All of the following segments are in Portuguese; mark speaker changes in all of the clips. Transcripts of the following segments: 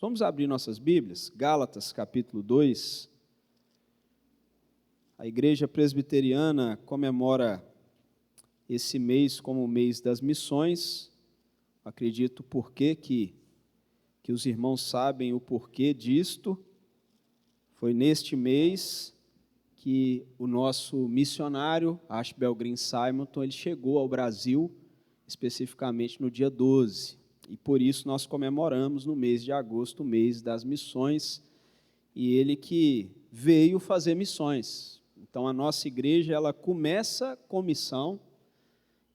Speaker 1: Vamos abrir nossas Bíblias, Gálatas capítulo 2. A Igreja Presbiteriana comemora esse mês como o mês das missões. Acredito porquê que os irmãos sabem o porquê disto. Foi neste mês que o nosso missionário, Ashbel Green Simonton, ele chegou ao Brasil, especificamente no dia 12. E por isso nós comemoramos no mês de agosto, o mês das missões, e ele que veio fazer missões. Então a nossa igreja, ela começa com missão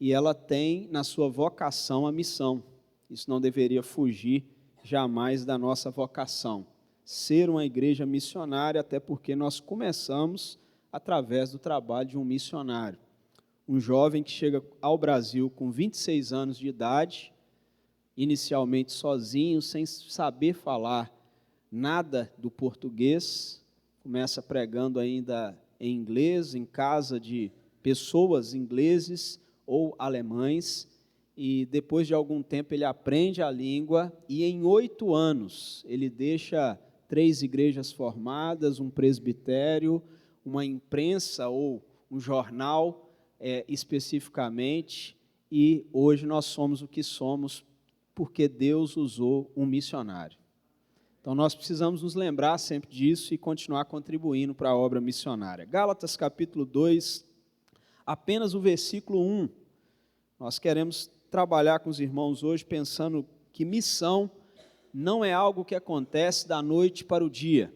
Speaker 1: e ela tem na sua vocação a missão. Isso não deveria fugir jamais da nossa vocação. Ser uma igreja missionária, até porque nós começamos através do trabalho de um missionário. Um jovem que chega ao Brasil com 26 anos de idade, inicialmente sozinho, sem saber falar nada do português, começa pregando ainda em inglês, em casa de pessoas ingleses ou alemães, e depois de algum tempo ele aprende a língua, e em 8 anos ele deixa 3 igrejas formadas, um presbitério, uma imprensa ou um jornal especificamente, e hoje nós somos o que somos porque Deus usou um missionário. Então nós precisamos nos lembrar sempre disso e continuar contribuindo para a obra missionária. Gálatas capítulo 2, apenas o versículo 1. Nós queremos trabalhar com os irmãos hoje pensando que missão não é algo que acontece da noite para o dia.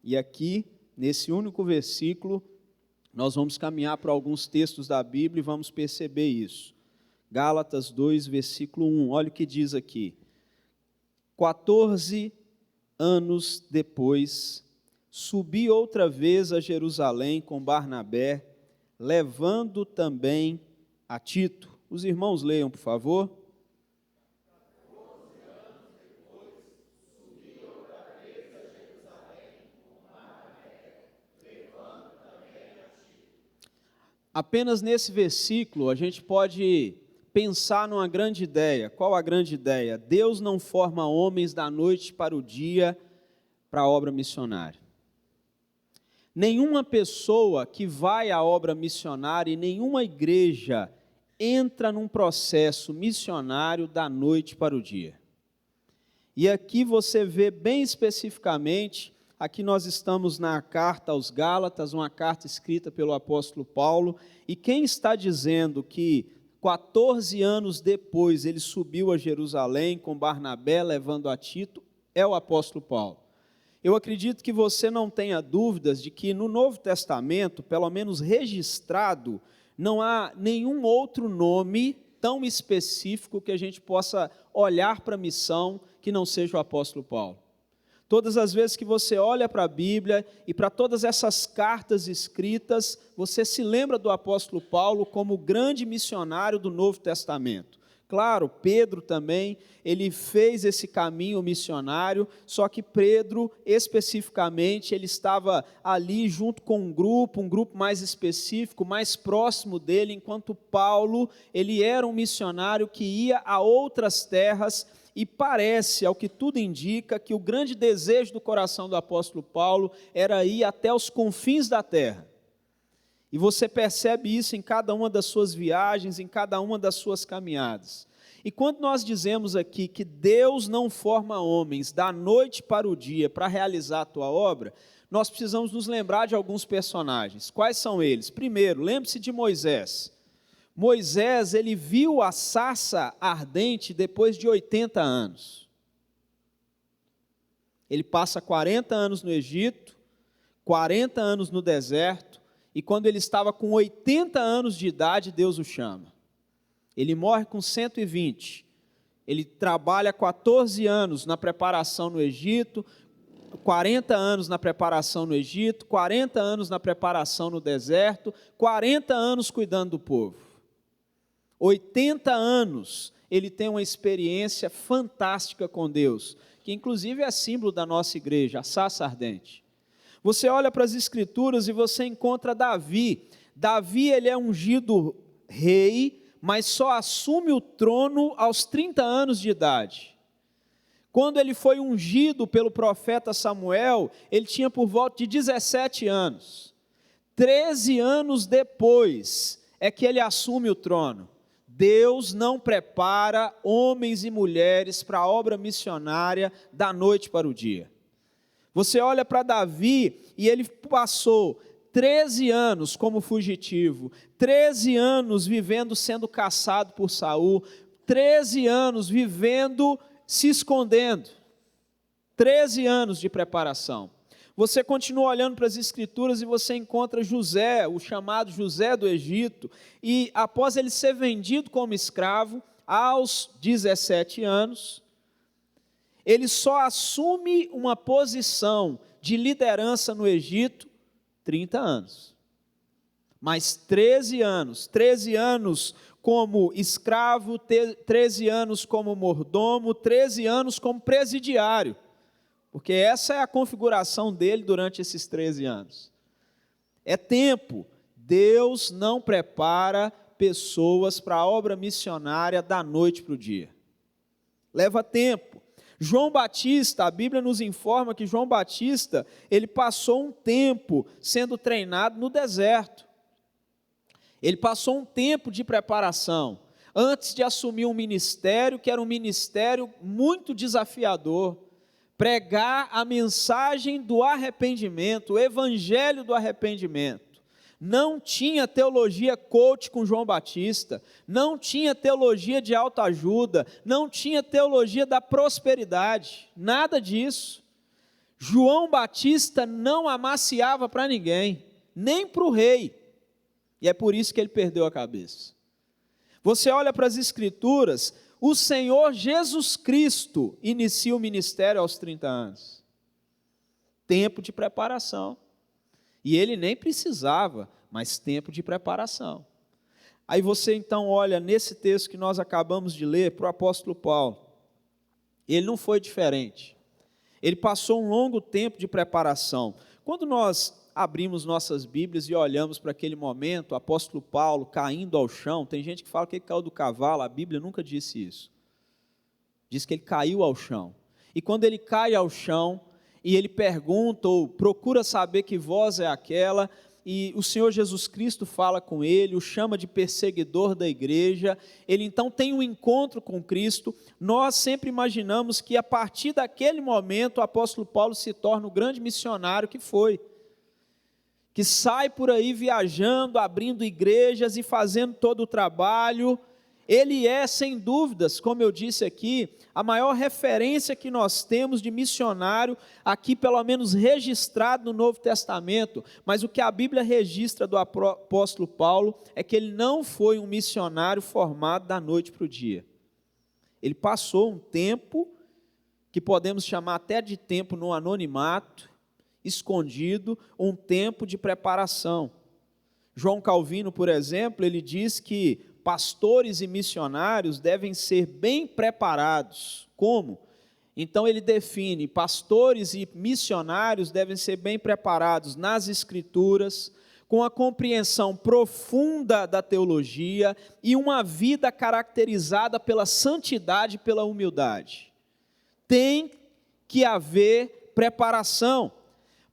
Speaker 1: E aqui, nesse único versículo, nós vamos caminhar para alguns textos da Bíblia e vamos perceber isso. Gálatas 2, versículo 1, olha o que diz aqui. 14 anos depois, subi outra vez a Jerusalém com Barnabé, levando também a Tito. Os irmãos leiam, por favor.
Speaker 2: 14 anos depois, subi outra vez a Jerusalém com Barnabé, levando também a Tito.
Speaker 1: Apenas nesse versículo a gente pode pensar numa grande ideia. Qual a grande ideia? Deus não forma homens da noite para o dia para a obra missionária. Nenhuma pessoa que vai à obra missionária e nenhuma igreja entra num processo missionário da noite para o dia. E aqui você vê bem especificamente, aqui nós estamos na carta aos Gálatas, uma carta escrita pelo apóstolo Paulo, e quem está dizendo que 14 anos depois ele subiu a Jerusalém com Barnabé, levando a Tito, é o apóstolo Paulo. Eu acredito que você não tenha dúvidas de que no Novo Testamento, pelo menos registrado, não há nenhum outro nome tão específico que a gente possa olhar para a missão que não seja o apóstolo Paulo. Todas as vezes que você olha para a Bíblia e para todas essas cartas escritas, você se lembra do apóstolo Paulo como o grande missionário do Novo Testamento. Claro, Pedro também, ele fez esse caminho missionário, só que Pedro, especificamente, ele estava ali junto com um grupo mais específico, mais próximo dele, enquanto Paulo, ele era um missionário que ia a outras terras. E parece, ao que tudo indica, que o grande desejo do coração do apóstolo Paulo era ir até os confins da terra. E você percebe isso em cada uma das suas viagens, em cada uma das suas caminhadas. E quando nós dizemos aqui que Deus não forma homens da noite para o dia para realizar a tua obra, nós precisamos nos lembrar de alguns personagens. Quais são eles? Primeiro, lembre-se de Moisés. Moisés, ele viu a sarça ardente depois de 80 anos. Ele passa 40 anos no Egito, 40 anos no deserto, e quando ele estava com 80 anos de idade, Deus o chama. Ele morre com 120. Ele trabalha 14 anos na preparação no Egito, 40 anos na preparação no Egito, 40 anos na preparação no deserto, 40 anos cuidando do povo. 80 anos, ele tem uma experiência fantástica com Deus, que inclusive é símbolo da nossa igreja, a sarça ardente. Você olha para as escrituras e você encontra Davi. Davi, ele é ungido rei, mas só assume o trono aos 30 anos de idade. Quando ele foi ungido pelo profeta Samuel, ele tinha por volta de 17 anos. 13 anos depois é que ele assume o trono. Deus não prepara homens e mulheres para a obra missionária da noite para o dia. Você olha para Davi e ele passou 13 anos como fugitivo, 13 anos vivendo sendo caçado por Saul, 13 anos vivendo se escondendo, 13 anos de preparação. Você continua olhando para as Escrituras e você encontra José, o chamado José do Egito, e após ele ser vendido como escravo, aos 17 anos, ele só assume uma posição de liderança no Egito, 30 anos. Mas 13 anos como escravo, 13 anos como mordomo, 13 anos como presidiário. Porque essa é a configuração dele durante esses 13 anos. É tempo. Deus não prepara pessoas para a obra missionária da noite para o dia. Leva tempo. João Batista, a Bíblia nos informa que João Batista, ele passou um tempo sendo treinado no deserto. Ele passou um tempo de preparação, antes de assumir um ministério, que era um ministério muito desafiador, pregar a mensagem do arrependimento, o evangelho do arrependimento. Não tinha teologia coach com João Batista, não tinha teologia de autoajuda, não tinha teologia da prosperidade, nada disso. João Batista não amaciava para ninguém, nem para o rei, e é por isso que ele perdeu a cabeça. Você olha para as Escrituras, o Senhor Jesus Cristo inicia o ministério aos 30 anos. Tempo de preparação. E ele nem precisava, mas tempo de preparação. Aí você então olha nesse texto que nós acabamos de ler para o apóstolo Paulo. Ele não foi diferente. Ele passou um longo tempo de preparação. Quando nós abrimos nossas Bíblias e olhamos para aquele momento, o apóstolo Paulo caindo ao chão, tem gente que fala que ele caiu do cavalo, a Bíblia nunca disse isso. Diz que ele caiu ao chão. E quando ele cai ao chão, e ele pergunta ou procura saber que voz é aquela, e o Senhor Jesus Cristo fala com ele, o chama de perseguidor da igreja, ele então tem um encontro com Cristo. Nós sempre imaginamos que a partir daquele momento o apóstolo Paulo se torna o grande missionário que foi, que sai por aí viajando, abrindo igrejas e fazendo todo o trabalho. Ele é, sem dúvidas, como eu disse aqui, a maior referência que nós temos de missionário, aqui pelo menos registrado no Novo Testamento, mas o que a Bíblia registra do apóstolo Paulo é que ele não foi um missionário formado da noite para o dia. Ele passou um tempo, que podemos chamar até de tempo no anonimato, escondido, um tempo de preparação. João Calvino, por exemplo, ele diz que pastores e missionários devem ser bem preparados. Como? Então ele define, pastores e missionários devem ser bem preparados nas Escrituras, com a compreensão profunda da teologia e uma vida caracterizada pela santidade e pela humildade. Tem que haver preparação.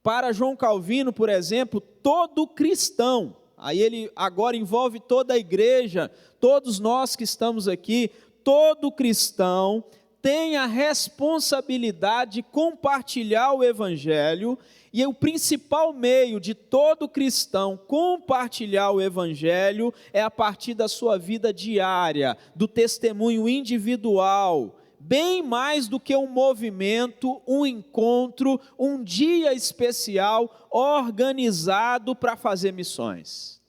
Speaker 1: Para João Calvino, por exemplo, todo cristão, aí ele agora envolve toda a igreja, todos nós que estamos aqui, todo cristão tem a responsabilidade de compartilhar o evangelho, e o principal meio de todo cristão compartilhar o evangelho é a partir da sua vida diária, do testemunho individual, bem mais do que um movimento, um encontro, um dia especial organizado para fazer missões.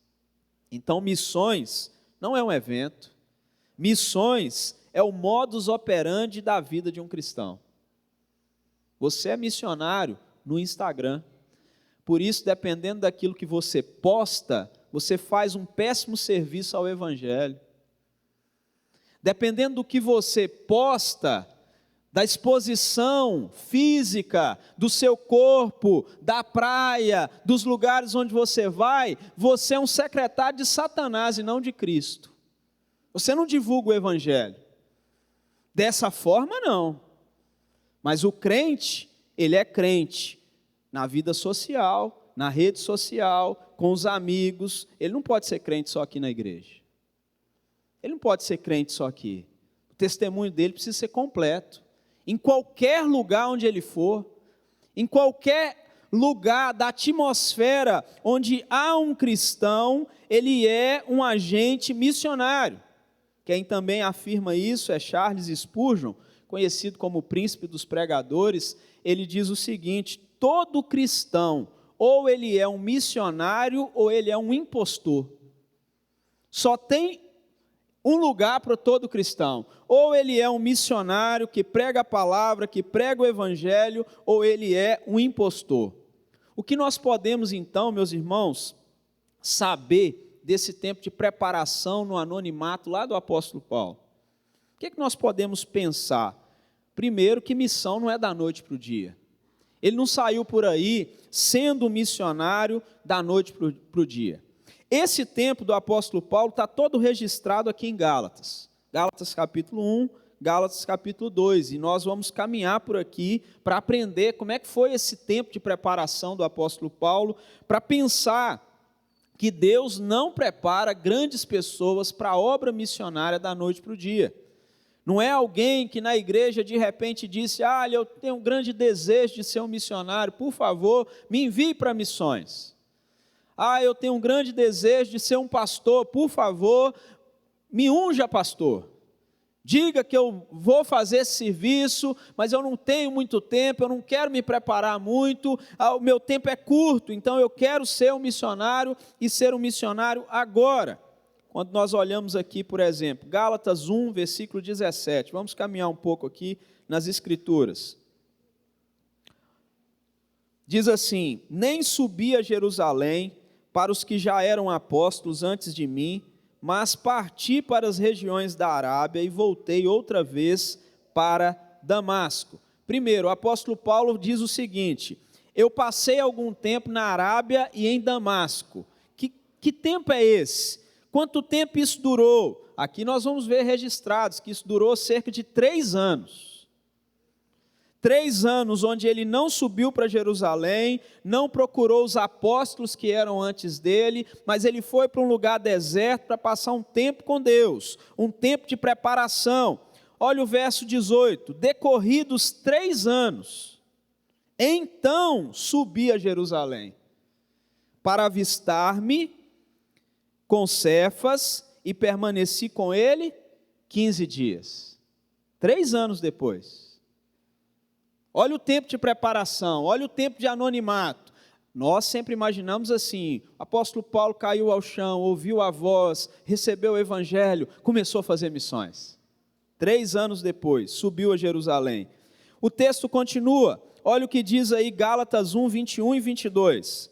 Speaker 1: Então, missões não é um evento, missões é o modus operandi da vida de um cristão. Você é missionário no Instagram, por isso, dependendo daquilo que você posta, você faz um péssimo serviço ao evangelho. Dependendo do que você posta, da exposição física, do seu corpo, da praia, dos lugares onde você vai, você é um secretário de Satanás e não de Cristo. Você não divulga o evangelho. Dessa forma, não. Mas o crente, ele é crente na vida social, na rede social, com os amigos. Ele não pode ser crente só aqui na igreja. Ele não pode ser crente só aqui. O testemunho dele precisa ser completo. Em qualquer lugar onde ele for, em qualquer lugar da atmosfera onde há um cristão, ele é um agente missionário. Quem também afirma isso é Charles Spurgeon, conhecido como o príncipe dos pregadores. Ele diz o seguinte: todo cristão, ou ele é um missionário, ou ele é um impostor. Só tem um lugar para todo cristão: ou ele é um missionário que prega a palavra, que prega o evangelho, ou ele é um impostor. O que nós podemos então, meus irmãos, saber desse tempo de preparação no anonimato lá do apóstolo Paulo? O que nós podemos pensar? Primeiro, que missão não é da noite para o dia. Ele não saiu por aí sendo um missionário da noite para o dia. Esse tempo do apóstolo Paulo está todo registrado aqui em Gálatas. Gálatas capítulo 1, Gálatas capítulo 2. E nós vamos caminhar por aqui para aprender como é que foi esse tempo de preparação do apóstolo Paulo, para pensar que Deus não prepara grandes pessoas para a obra missionária da noite para o dia. Não é alguém que na igreja de repente disse: eu tenho um grande desejo de ser um missionário, por favor, me envie para missões. Eu tenho um grande desejo de ser um pastor, por favor, me unja pastor. Diga que eu vou fazer esse serviço, mas eu não tenho muito tempo, eu não quero me preparar muito, o meu tempo é curto, então eu quero ser um missionário e ser um missionário agora. Quando nós olhamos aqui, por exemplo, Gálatas 1, versículo 17, vamos caminhar um pouco aqui nas Escrituras. Diz assim: nem subi a Jerusalém para os que já eram apóstolos antes de mim, mas parti para as regiões da Arábia e voltei outra vez para Damasco. Primeiro, o apóstolo Paulo diz o seguinte: eu passei algum tempo na Arábia e em Damasco. Que tempo é esse? Quanto tempo isso durou? Aqui nós vamos ver registrados que isso durou cerca de 3 anos. 3 anos onde ele não subiu para Jerusalém, não procurou os apóstolos que eram antes dele, mas ele foi para um lugar deserto para passar um tempo com Deus, um tempo de preparação. Olha o verso 18: decorridos 3 anos, então subi a Jerusalém, para avistar-me com Cefas, e permaneci com ele 15 dias. 3 anos depois. Olha o tempo de preparação, olha o tempo de anonimato. Nós sempre imaginamos assim: o apóstolo Paulo caiu ao chão, ouviu a voz, recebeu o evangelho, começou a fazer missões. 3 anos depois, subiu a Jerusalém. O texto continua, olha o que diz aí Gálatas 1, 21 e 22.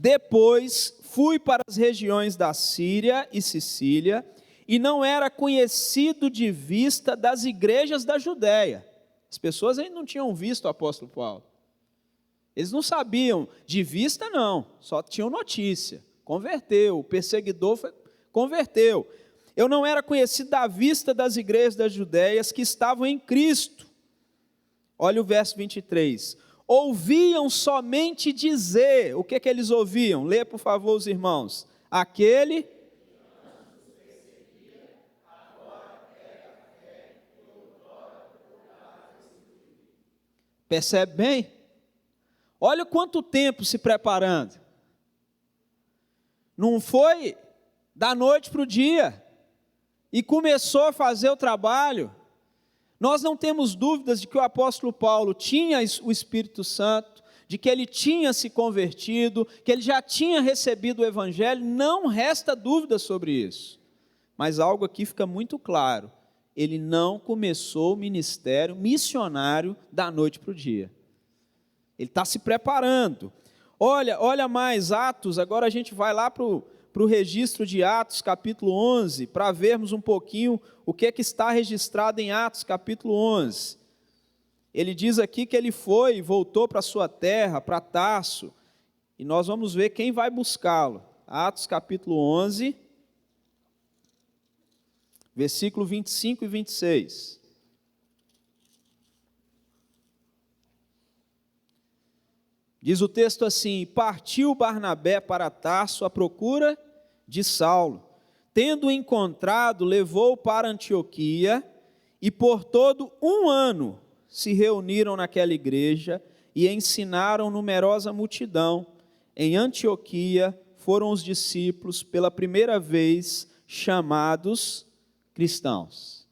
Speaker 1: Depois fui para as regiões da Síria e Sicília, e não era conhecido de vista das igrejas da Judéia. As pessoas ainda não tinham visto o apóstolo Paulo. Eles não sabiam, de vista não, só tinham notícia. Converteu, o perseguidor converteu. Eu não era conhecido da vista das igrejas das Judéias que estavam em Cristo. Olha o verso 23. Ouviam somente dizer, o que eles ouviam? Lê por favor os irmãos. Aquele... Percebe bem? Olha quanto tempo se preparando. Não foi da noite para o dia. E começou a fazer o trabalho. Nós não temos dúvidas de que o apóstolo Paulo tinha o Espírito Santo, de que ele tinha se convertido, que ele já tinha recebido o evangelho. Não resta dúvida sobre isso. Mas algo aqui fica muito claro. Ele não começou o ministério missionário da noite para o dia. Ele está se preparando. Olha mais Atos, agora a gente vai lá para o registro de Atos, capítulo 11, para vermos um pouquinho o que está registrado em Atos, capítulo 11. Ele diz aqui que ele foi e voltou para a sua terra, para Tarso, e nós vamos ver quem vai buscá-lo. Atos, capítulo 11... versículo 25 e 26. Diz o texto assim: partiu Barnabé para Tarso à procura de Saulo. Tendo encontrado, levou-o para Antioquia, e por todo um ano se reuniram naquela igreja e ensinaram numerosa multidão. Em Antioquia foram os discípulos pela primeira vez chamados cristãos.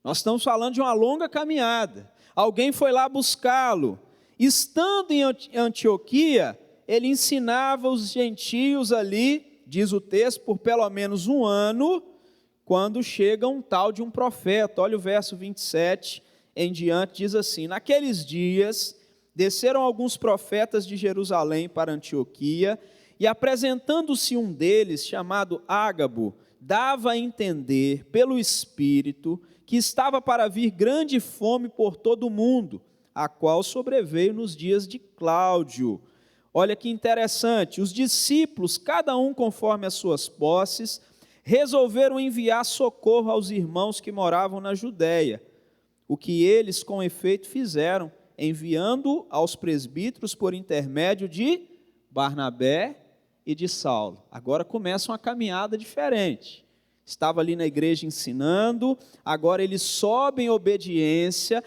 Speaker 1: Nós estamos falando de uma longa caminhada. Alguém foi lá buscá-lo. Estando em Antioquia, ele ensinava os gentios ali, diz o texto, por pelo menos um ano, quando chega um tal de um profeta. Olha o verso 27 em diante, diz assim: naqueles dias desceram alguns profetas de Jerusalém para Antioquia, e apresentando-se um deles, chamado Ágabo, dava a entender pelo Espírito que estava para vir grande fome por todo o mundo, a qual sobreveio nos dias de Cláudio. Olha que interessante, os discípulos, cada um conforme as suas posses, resolveram enviar socorro aos irmãos que moravam na Judéia, o que eles com efeito fizeram, enviando aos presbíteros por intermédio de Barnabé e de Saulo. Agora começa uma caminhada diferente. Estava ali na igreja ensinando, agora ele sobe em obediência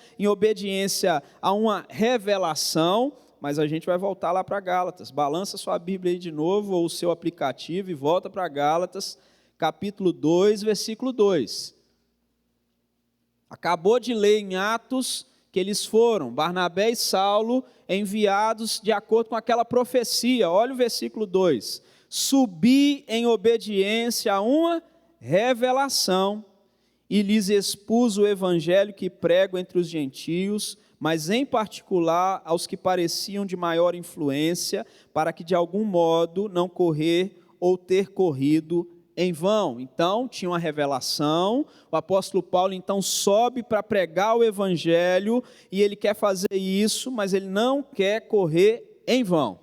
Speaker 1: a uma revelação, mas a gente vai voltar lá para Gálatas. Balança sua Bíblia aí de novo, ou o seu aplicativo, e volta para Gálatas, capítulo 2, versículo 2. Acabou de ler em Atos que eles foram, Barnabé e Saulo, enviados de acordo com aquela profecia. Olha o versículo 2. Subi em obediência a uma revelação, e lhes expus o evangelho que prego entre os gentios, mas em particular aos que pareciam de maior influência, para que de algum modo não correr ou ter corrido em vão. Então, tinha uma revelação, o apóstolo Paulo então sobe para pregar o evangelho, e ele quer fazer isso, mas ele não quer correr em vão.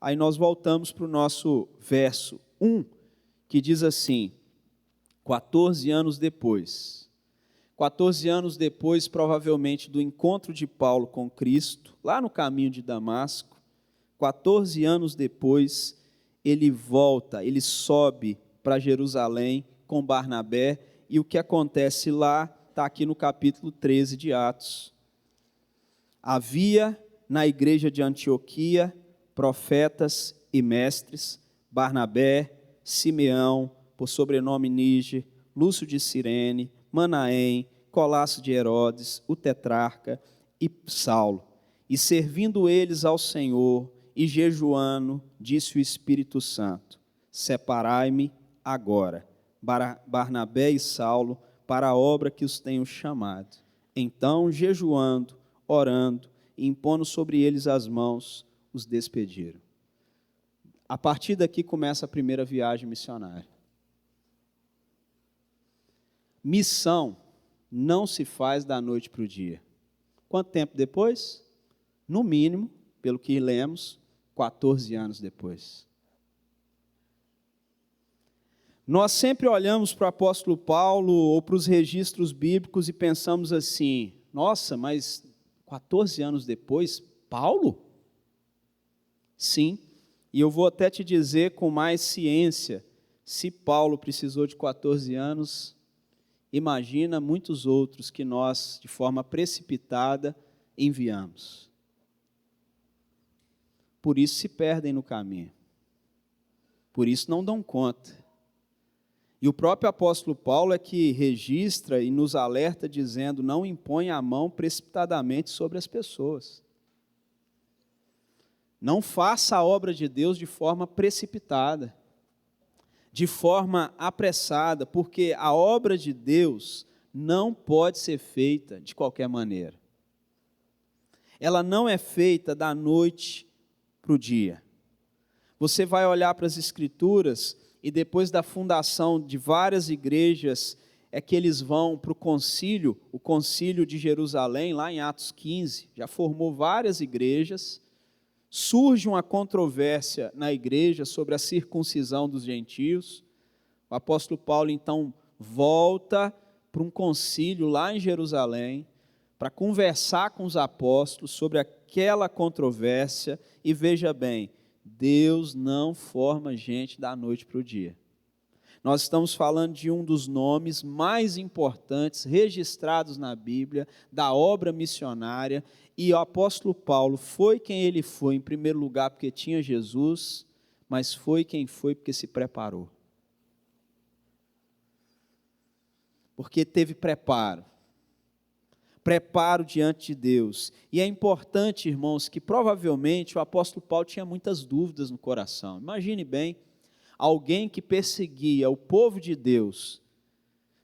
Speaker 1: Aí nós voltamos para o nosso verso 1, que diz assim: 14 anos depois, provavelmente, do encontro de Paulo com Cristo, lá no caminho de Damasco, 14 anos depois, ele volta, ele sobe para Jerusalém com Barnabé, e o que acontece lá está aqui no capítulo 13 de Atos. Havia na igreja de Antioquia profetas e mestres, Barnabé, Simeão, por sobrenome Níger, Lúcio de Cirene, Manaém, Colasso de Herodes, o tetrarca, e Saulo. E servindo eles ao Senhor e jejuando, disse o Espírito Santo: separai-me agora, Barnabé e Saulo, para a obra que os tenho chamado. Então, jejuando, orando e impondo sobre eles as mãos, os despediram. A partir daqui começa a primeira viagem missionária. Missão não se faz da noite para o dia. Quanto tempo depois? No mínimo, pelo que lemos, 14 anos depois. Nós sempre olhamos para o apóstolo Paulo ou para os registros bíblicos e pensamos assim: nossa, mas 14 anos depois, Paulo? Sim, e eu vou até te dizer com mais ciência, se Paulo precisou de 14 anos, imagina muitos outros que nós, de forma precipitada, enviamos. Por isso se perdem no caminho, por isso não dão conta. E o próprio apóstolo Paulo é que registra e nos alerta dizendo: não imponha a mão precipitadamente sobre as pessoas. Não faça a obra de Deus de forma precipitada, de forma apressada, porque a obra de Deus não pode ser feita de qualquer maneira. Ela não é feita da noite para o dia. Você vai olhar para as Escrituras e depois da fundação de várias igrejas, é que eles vão para o concílio de Jerusalém, lá em Atos 15, já formou várias igrejas. Surge uma controvérsia na igreja sobre a circuncisão dos gentios. O apóstolo Paulo, então, volta para um concílio lá em Jerusalém, para conversar com os apóstolos sobre aquela controvérsia, e veja bem, Deus não forma gente da noite para o dia. Nós estamos falando de um dos nomes mais importantes registrados na Bíblia, da obra missionária, e o apóstolo Paulo foi quem ele foi, em primeiro lugar, porque tinha Jesus, mas foi quem foi porque se preparou. Porque teve preparo diante de Deus. E é importante, irmãos, que provavelmente o apóstolo Paulo tinha muitas dúvidas no coração. Imagine bem, alguém que perseguia o povo de Deus,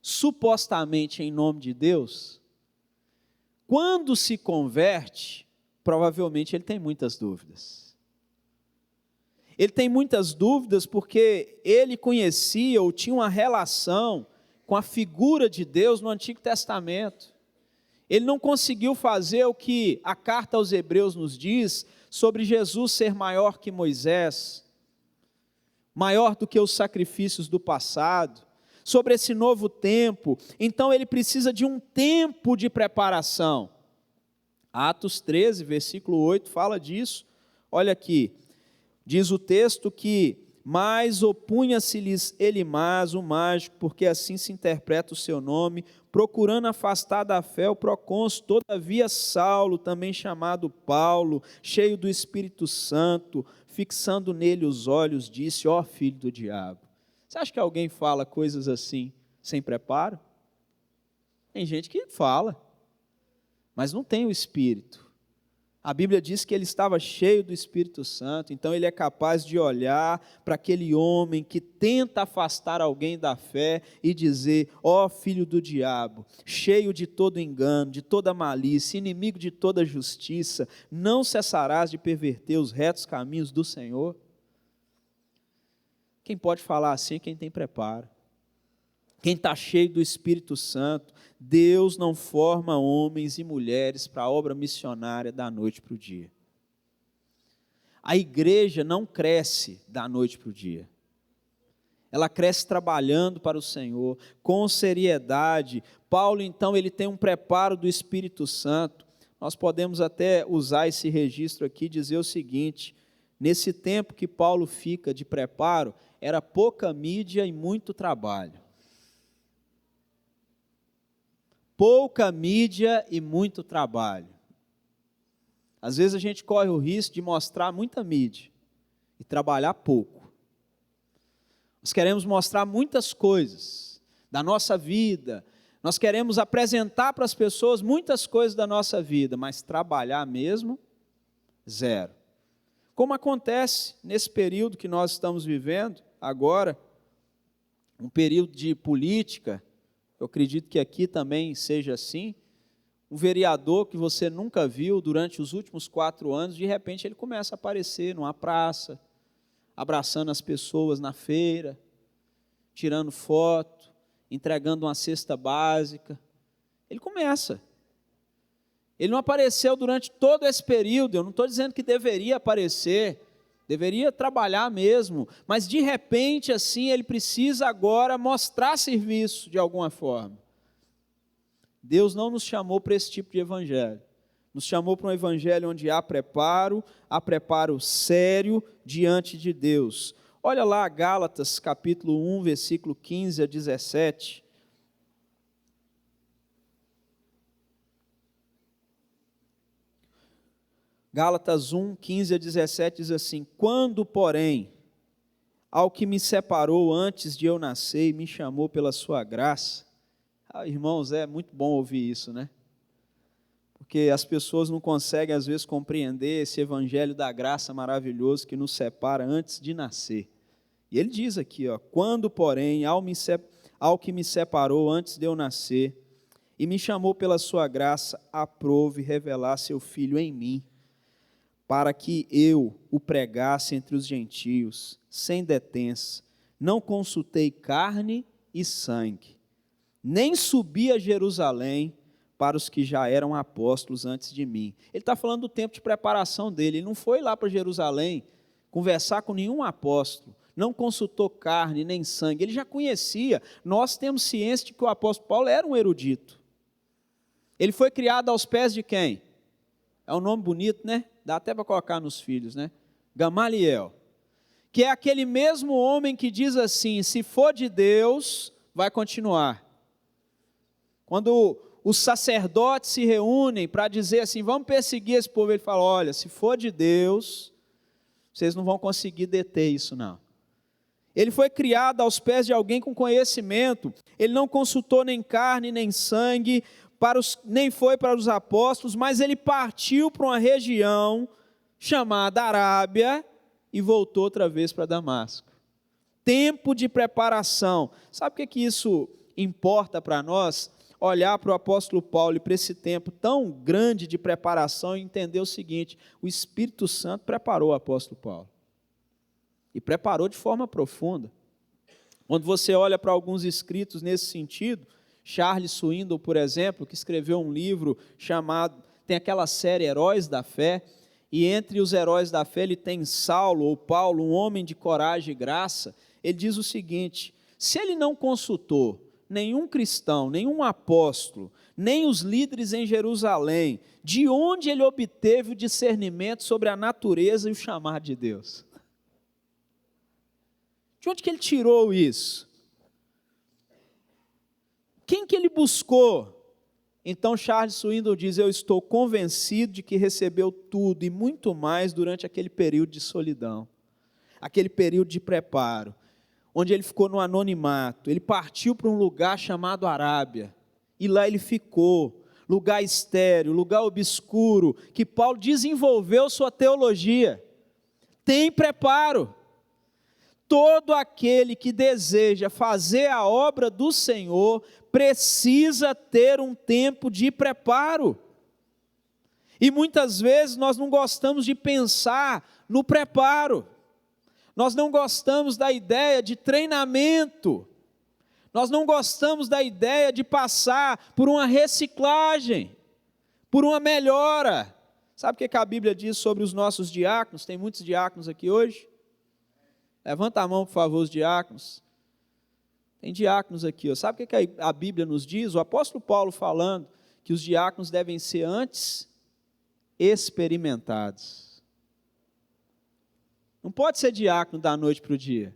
Speaker 1: supostamente em nome de Deus, quando se converte, provavelmente ele tem muitas dúvidas. Ele tem muitas dúvidas porque ele conhecia ou tinha uma relação com a figura de Deus no Antigo Testamento. Ele não conseguiu fazer o que a carta aos Hebreus nos diz sobre Jesus ser maior que Moisés, maior do que os sacrifícios do passado, sobre esse novo tempo. Então ele precisa de um tempo de preparação. Atos 13, versículo 8, fala disso. Olha aqui, diz o texto que: mas opunha-se-lhes Elimas, o mágico, porque assim se interpreta o seu nome, procurando afastar da fé o procônsul. Todavia Saulo, também chamado Paulo, cheio do Espírito Santo, fixando nele os olhos, disse: ó filho do diabo. Você acha que alguém fala coisas assim sem preparo? Tem gente que fala, mas não tem o Espírito. A Bíblia diz que ele estava cheio do Espírito Santo, então ele é capaz de olhar para aquele homem que tenta afastar alguém da fé e dizer: ó filho do diabo, cheio de todo engano, de toda malícia, inimigo de toda justiça, não cessarás de perverter os retos caminhos do Senhor? Quem pode falar assim é quem tem preparo. Quem está cheio do Espírito Santo. Deus não forma homens e mulheres para a obra missionária da noite para o dia. A igreja não cresce da noite para o dia. Ela cresce trabalhando para o Senhor, com seriedade. Paulo, então, ele tem um preparo do Espírito Santo. Nós podemos até usar esse registro aqui e dizer o seguinte: nesse tempo que Paulo fica de preparo, era pouca mídia e muito trabalho. Pouca mídia e muito trabalho. Às vezes a gente corre o risco de mostrar muita mídia e trabalhar pouco. Nós queremos mostrar muitas coisas da nossa vida, nós queremos apresentar para as pessoas muitas coisas da nossa vida, mas trabalhar mesmo, zero. Como acontece nesse período que nós estamos vivendo agora, um período de política. Eu acredito que aqui também seja assim. Um vereador que você nunca viu durante os últimos 4 anos, de repente ele começa a aparecer numa praça, abraçando as pessoas na feira, tirando foto, entregando uma cesta básica. Ele começa. Ele não apareceu durante todo esse período. Eu não estou dizendo que deveria aparecer, deveria trabalhar mesmo, mas de repente assim ele precisa agora mostrar serviço de alguma forma. Deus não nos chamou para esse tipo de evangelho, nos chamou para um evangelho onde há preparo sério diante de Deus. Olha lá Gálatas capítulo 1, versículo 15 a 17. Gálatas 1, 15 a 17 diz assim: quando, porém, ao que me separou antes de eu nascer e me chamou pela sua graça. Irmãos, é muito bom ouvir isso, né? Porque as pessoas não conseguem às vezes compreender esse evangelho da graça maravilhoso que nos separa antes de nascer. E ele diz aqui, ó: quando, porém, ao que me separou antes de eu nascer e me chamou pela sua graça, aprove revelar seu Filho em mim, para que eu o pregasse entre os gentios, sem detença. Não consultei carne e sangue, nem subi a Jerusalém para os que já eram apóstolos antes de mim. Ele está falando do tempo de preparação dele. Ele não foi lá para Jerusalém conversar com nenhum apóstolo, não consultou carne nem sangue, ele já conhecia. Nós temos ciência de que o apóstolo Paulo era um erudito. Ele foi criado aos pés de quem? É um nome bonito, né? Dá até para colocar nos filhos, né? Gamaliel. Que é aquele mesmo homem que diz assim: se for de Deus, vai continuar. Quando os sacerdotes se reúnem para dizer assim, vamos perseguir esse povo, ele fala, olha, se for de Deus, vocês não vão conseguir deter isso não. Ele foi criado aos pés de alguém com conhecimento, ele não consultou nem carne, nem sangue, nem foi para os apóstolos, mas ele partiu para uma região chamada Arábia e voltou outra vez para Damasco. Tempo de preparação. Sabe o que isso importa para nós? Olhar para o apóstolo Paulo e para esse tempo tão grande de preparação e entender o seguinte: o Espírito Santo preparou o apóstolo Paulo. E preparou de forma profunda. Quando você olha para alguns escritos nesse sentido, Charles Swindoll, por exemplo, que escreveu um livro chamado, tem aquela série Heróis da Fé, e entre os heróis da fé ele tem Saulo ou Paulo, um homem de coragem e graça. Ele diz o seguinte: se ele não consultou nenhum cristão, nenhum apóstolo, nem os líderes em Jerusalém, de onde ele obteve o discernimento sobre a natureza e o chamado de Deus? De onde que ele tirou isso? Quem que ele buscou? Então Charles Swindoll diz, eu estou convencido de que recebeu tudo e muito mais durante aquele período de solidão, aquele período de preparo, onde ele ficou no anonimato. Ele partiu para um lugar chamado Arábia, e lá ele ficou, lugar estéril, lugar obscuro, que Paulo desenvolveu sua teologia. Tem preparo. Todo aquele que deseja fazer a obra do Senhor precisa ter um tempo de preparo. E muitas vezes nós não gostamos de pensar no preparo. Nós não gostamos da ideia de treinamento. Nós não gostamos da ideia de passar por uma reciclagem, por uma melhora. Sabe o que a Bíblia diz sobre os nossos diáconos? Tem muitos diáconos aqui hoje? Levanta a mão, por favor, os diáconos. Tem diáconos aqui. Sabe o que a Bíblia nos diz? O apóstolo Paulo falando que os diáconos devem ser antes experimentados. Não pode ser diácono da noite para o dia.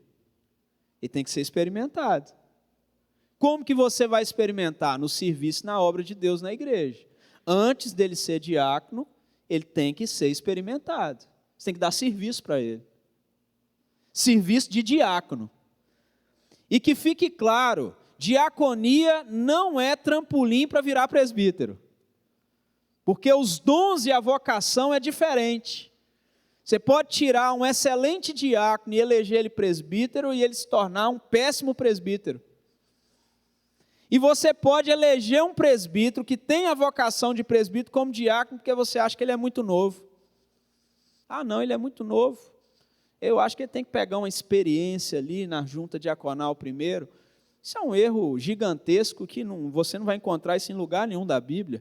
Speaker 1: Ele tem que ser experimentado. Como que você vai experimentar? No serviço, na obra de Deus na igreja. Antes dele ser diácono, ele tem que ser experimentado. Você tem que dar serviço para ele. Serviço de diácono. E que fique claro, diaconia não é trampolim para virar presbítero. Porque os dons e a vocação é diferente. Você pode tirar um excelente diácono e eleger ele presbítero e ele se tornar um péssimo presbítero. E você pode eleger um presbítero que tem a vocação de presbítero como diácono porque você acha que ele é muito novo. Ah, não, ele é muito novo. Eu acho que ele tem que pegar uma experiência ali na junta diaconal primeiro. Isso é um erro gigantesco que você não vai encontrar isso em lugar nenhum da Bíblia.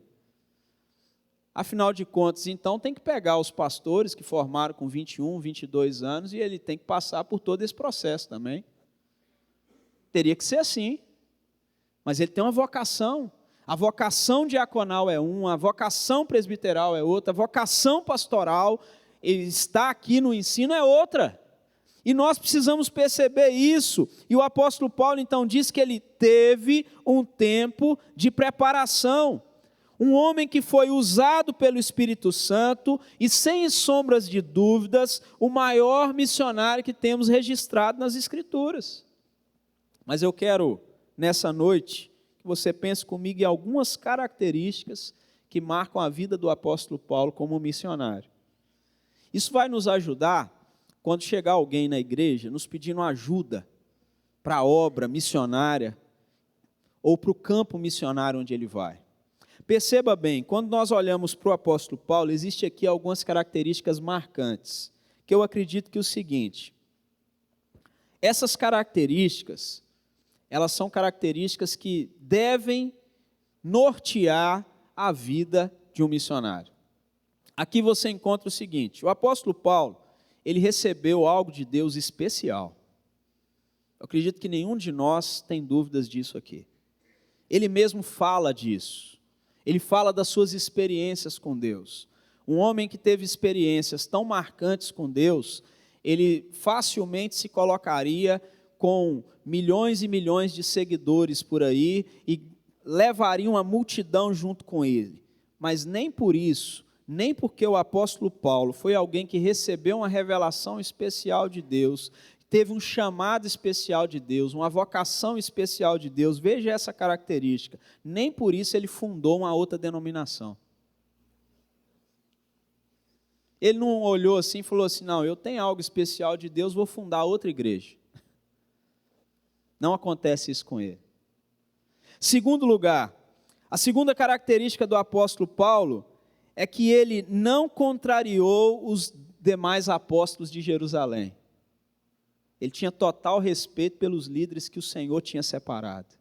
Speaker 1: Afinal de contas, então, tem que pegar os pastores que formaram com 21, 22 anos e ele tem que passar por todo esse processo também. Teria que ser assim. Mas ele tem uma vocação. A vocação diaconal é uma, a vocação presbiteral é outra, a vocação pastoral, ele está aqui no ensino, é outra. E nós precisamos perceber isso. E o apóstolo Paulo, então, diz que ele teve um tempo de preparação. Um homem que foi usado pelo Espírito Santo e, sem sombras de dúvidas, o maior missionário que temos registrado nas Escrituras. Mas eu quero, nessa noite, que você pense comigo em algumas características que marcam a vida do apóstolo Paulo como missionário. Isso vai nos ajudar quando chegar alguém na igreja nos pedindo ajuda para a obra missionária ou para o campo missionário onde ele vai. Perceba bem, quando nós olhamos para o apóstolo Paulo, existe aqui algumas características marcantes, que eu acredito que é o seguinte: essas características, elas são características que devem nortear a vida de um missionário. Aqui você encontra o seguinte: o apóstolo Paulo, ele recebeu algo de Deus especial. Eu acredito que nenhum de nós tem dúvidas disso aqui. Ele mesmo fala disso. Ele fala das suas experiências com Deus. Um homem que teve experiências tão marcantes com Deus, ele facilmente se colocaria com milhões e milhões de seguidores por aí e levaria uma multidão junto com ele. Mas nem por isso, nem porque o apóstolo Paulo foi alguém que recebeu uma revelação especial de Deus, teve um chamado especial de Deus, uma vocação especial de Deus, veja essa característica, nem por isso ele fundou uma outra denominação. Ele não olhou assim e falou assim, não, eu tenho algo especial de Deus, vou fundar outra igreja. Não acontece isso com ele. Segundo lugar, a segunda característica do apóstolo Paulo é que ele não contrariou os demais apóstolos de Jerusalém. Ele tinha total respeito pelos líderes que o Senhor tinha separado.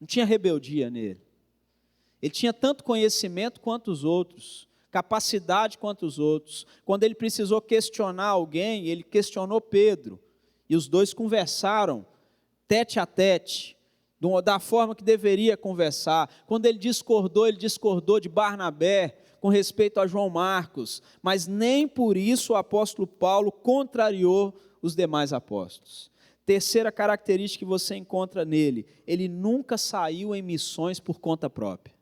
Speaker 1: Não tinha rebeldia nele. Ele tinha tanto conhecimento quanto os outros, capacidade quanto os outros. Quando ele precisou questionar alguém, ele questionou Pedro. E os dois conversaram, tete a tete, da forma que deveria conversar. Quando ele discordou de Barnabé, com respeito a João Marcos, mas nem por isso o apóstolo Paulo contrariou os demais apóstolos. Terceira característica que você encontra nele, ele nunca saiu em missões por conta própria.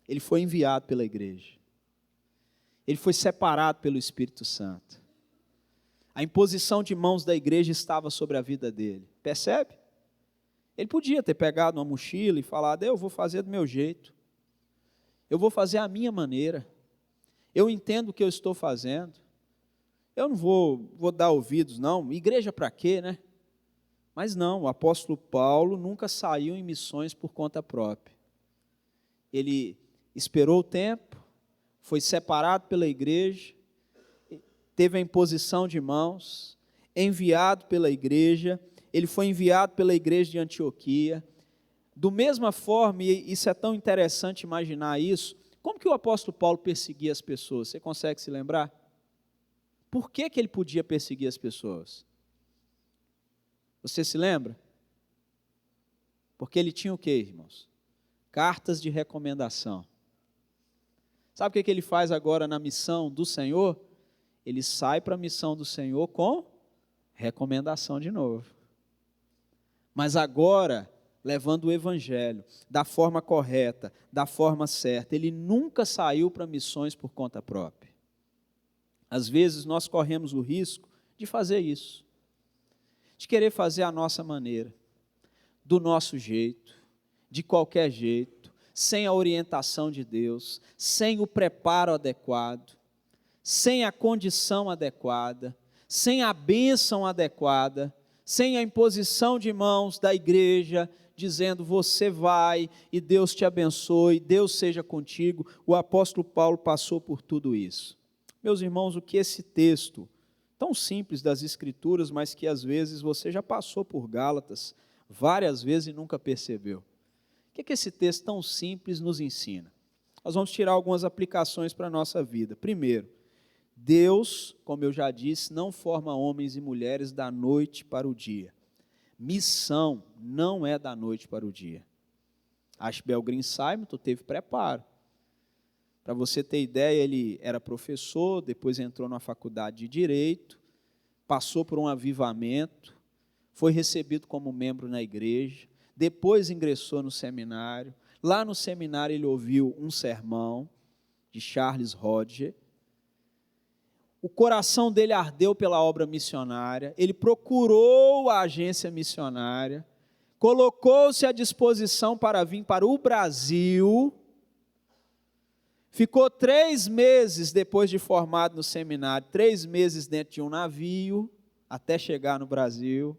Speaker 1: Ele foi enviado pela igreja. Ele foi separado pelo Espírito Santo. A imposição de mãos da igreja estava sobre a vida dele. Percebe? Ele podia ter pegado uma mochila e falado, eu vou fazer do meu jeito. Eu vou fazer a minha maneira. Eu entendo o que eu estou fazendo. Eu não vou dar ouvidos, não. Igreja para quê, né? Mas não, o apóstolo Paulo nunca saiu em missões por conta própria. Ele esperou o tempo, foi separado pela igreja, teve a imposição de mãos, enviado pela igreja, ele foi enviado pela igreja de Antioquia. Do mesma forma, e isso é tão interessante imaginar isso, como que o apóstolo Paulo perseguia as pessoas? Você consegue se lembrar? Por que ele podia perseguir as pessoas? Você se lembra? Porque ele tinha o quê, irmãos? Cartas de recomendação. Sabe o que ele faz agora na missão do Senhor? Ele sai para a missão do Senhor com recomendação de novo. Mas agora, levando o evangelho da forma correta, da forma certa. Ele nunca saiu para missões por conta própria. Às vezes nós corremos o risco de fazer isso, de querer fazer a nossa maneira, do nosso jeito, de qualquer jeito, sem a orientação de Deus, sem o preparo adequado, sem a condição adequada, sem a bênção adequada, sem a imposição de mãos da igreja, dizendo, você vai e Deus te abençoe, Deus seja contigo. O apóstolo Paulo passou por tudo isso. Meus irmãos, o que esse texto, tão simples das Escrituras, mas que às vezes você já passou por Gálatas várias vezes e nunca percebeu. O que esse texto tão simples nos ensina? Nós vamos tirar algumas aplicações para a nossa vida. Primeiro, Deus, como eu já disse, não forma homens e mulheres da noite para o dia. Missão não é da noite para o dia. Ashbel Green Simon teve preparo. Para você ter ideia, ele era professor, depois entrou na faculdade de Direito, passou por um avivamento, foi recebido como membro na igreja, depois ingressou no seminário. Lá no seminário ele ouviu um sermão de Charles Hodge. O coração dele ardeu pela obra missionária, ele procurou a agência missionária, colocou-se à disposição para vir para o Brasil, ficou 3 meses depois de formado no seminário, 3 meses dentro de um navio, até chegar no Brasil.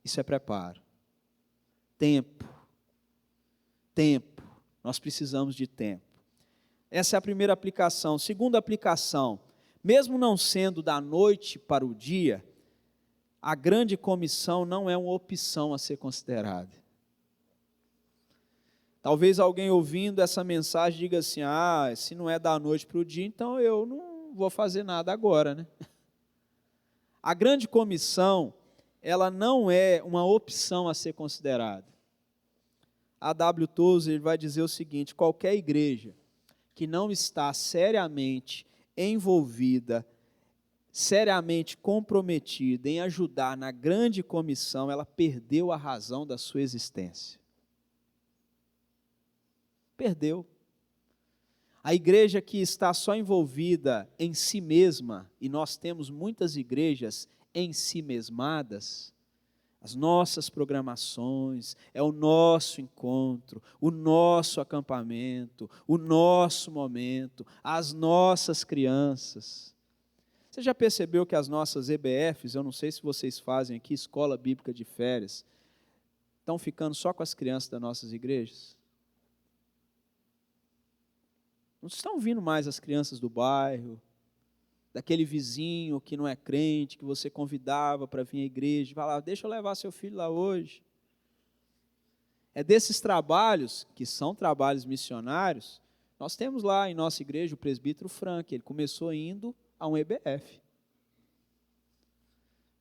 Speaker 1: Isso é preparo. Tempo. Nós precisamos de tempo. Essa é a primeira aplicação. Segunda aplicação, mesmo não sendo da noite para o dia, a grande comissão não é uma opção a ser considerada. Talvez alguém ouvindo essa mensagem diga assim, se não é da noite para o dia, então eu não vou fazer nada agora, né? A grande comissão, ela não é uma opção a ser considerada. A.W. Tozer vai dizer o seguinte: qualquer igreja que não está seriamente envolvida, seriamente comprometida em ajudar na grande comissão, ela perdeu a razão da sua existência. Perdeu. A igreja que está só envolvida em si mesma, e nós temos muitas igrejas em si mesmadas, as nossas programações, é o nosso encontro, o nosso acampamento, o nosso momento, as nossas crianças. Você já percebeu que as nossas EBFs, eu não sei se vocês fazem aqui, Escola Bíblica de Férias, estão ficando só com as crianças das nossas igrejas? Não estão vindo mais as crianças do bairro, daquele vizinho que não é crente, que você convidava para vir à igreja, falava, deixa eu levar seu filho lá hoje. É desses trabalhos, que são trabalhos missionários, nós temos lá em nossa igreja o presbítero Frank, ele começou indo a um EBF.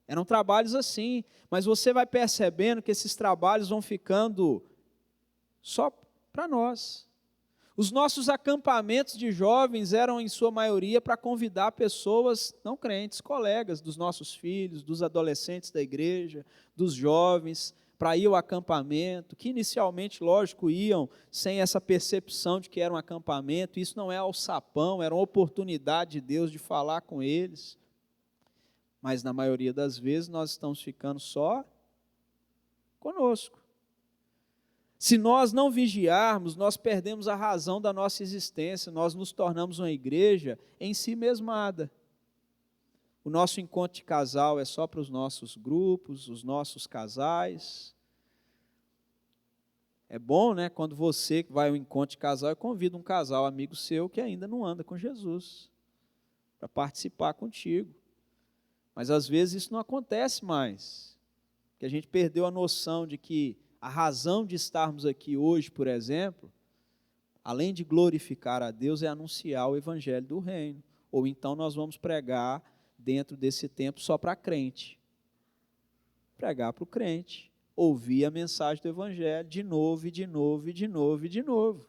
Speaker 1: Eram trabalhos assim, mas você vai percebendo que esses trabalhos vão ficando só para nós. Os nossos acampamentos de jovens eram, em sua maioria, para convidar pessoas não crentes, colegas dos nossos filhos, dos adolescentes da igreja, dos jovens, para ir ao acampamento, que inicialmente, lógico, iam sem essa percepção de que era um acampamento. Isso não é alçapão, era uma oportunidade de Deus de falar com eles. Mas, na maioria das vezes, nós estamos ficando só conosco. Se nós não vigiarmos, nós perdemos a razão da nossa existência, nós nos tornamos uma igreja em si mesmada. O nosso encontro de casal é só para os nossos grupos, os nossos casais. É bom, né, quando você vai ao encontro de casal e convida um casal amigo seu que ainda não anda com Jesus, para participar contigo. Mas às vezes isso não acontece mais, porque a gente perdeu a noção de que a razão de estarmos aqui hoje, por exemplo, além de glorificar a Deus, é anunciar o evangelho do reino. Ou então nós vamos pregar dentro desse tempo só para crente. Pregar para o crente, ouvir a mensagem do evangelho de novo, e de novo, e de novo, e de novo.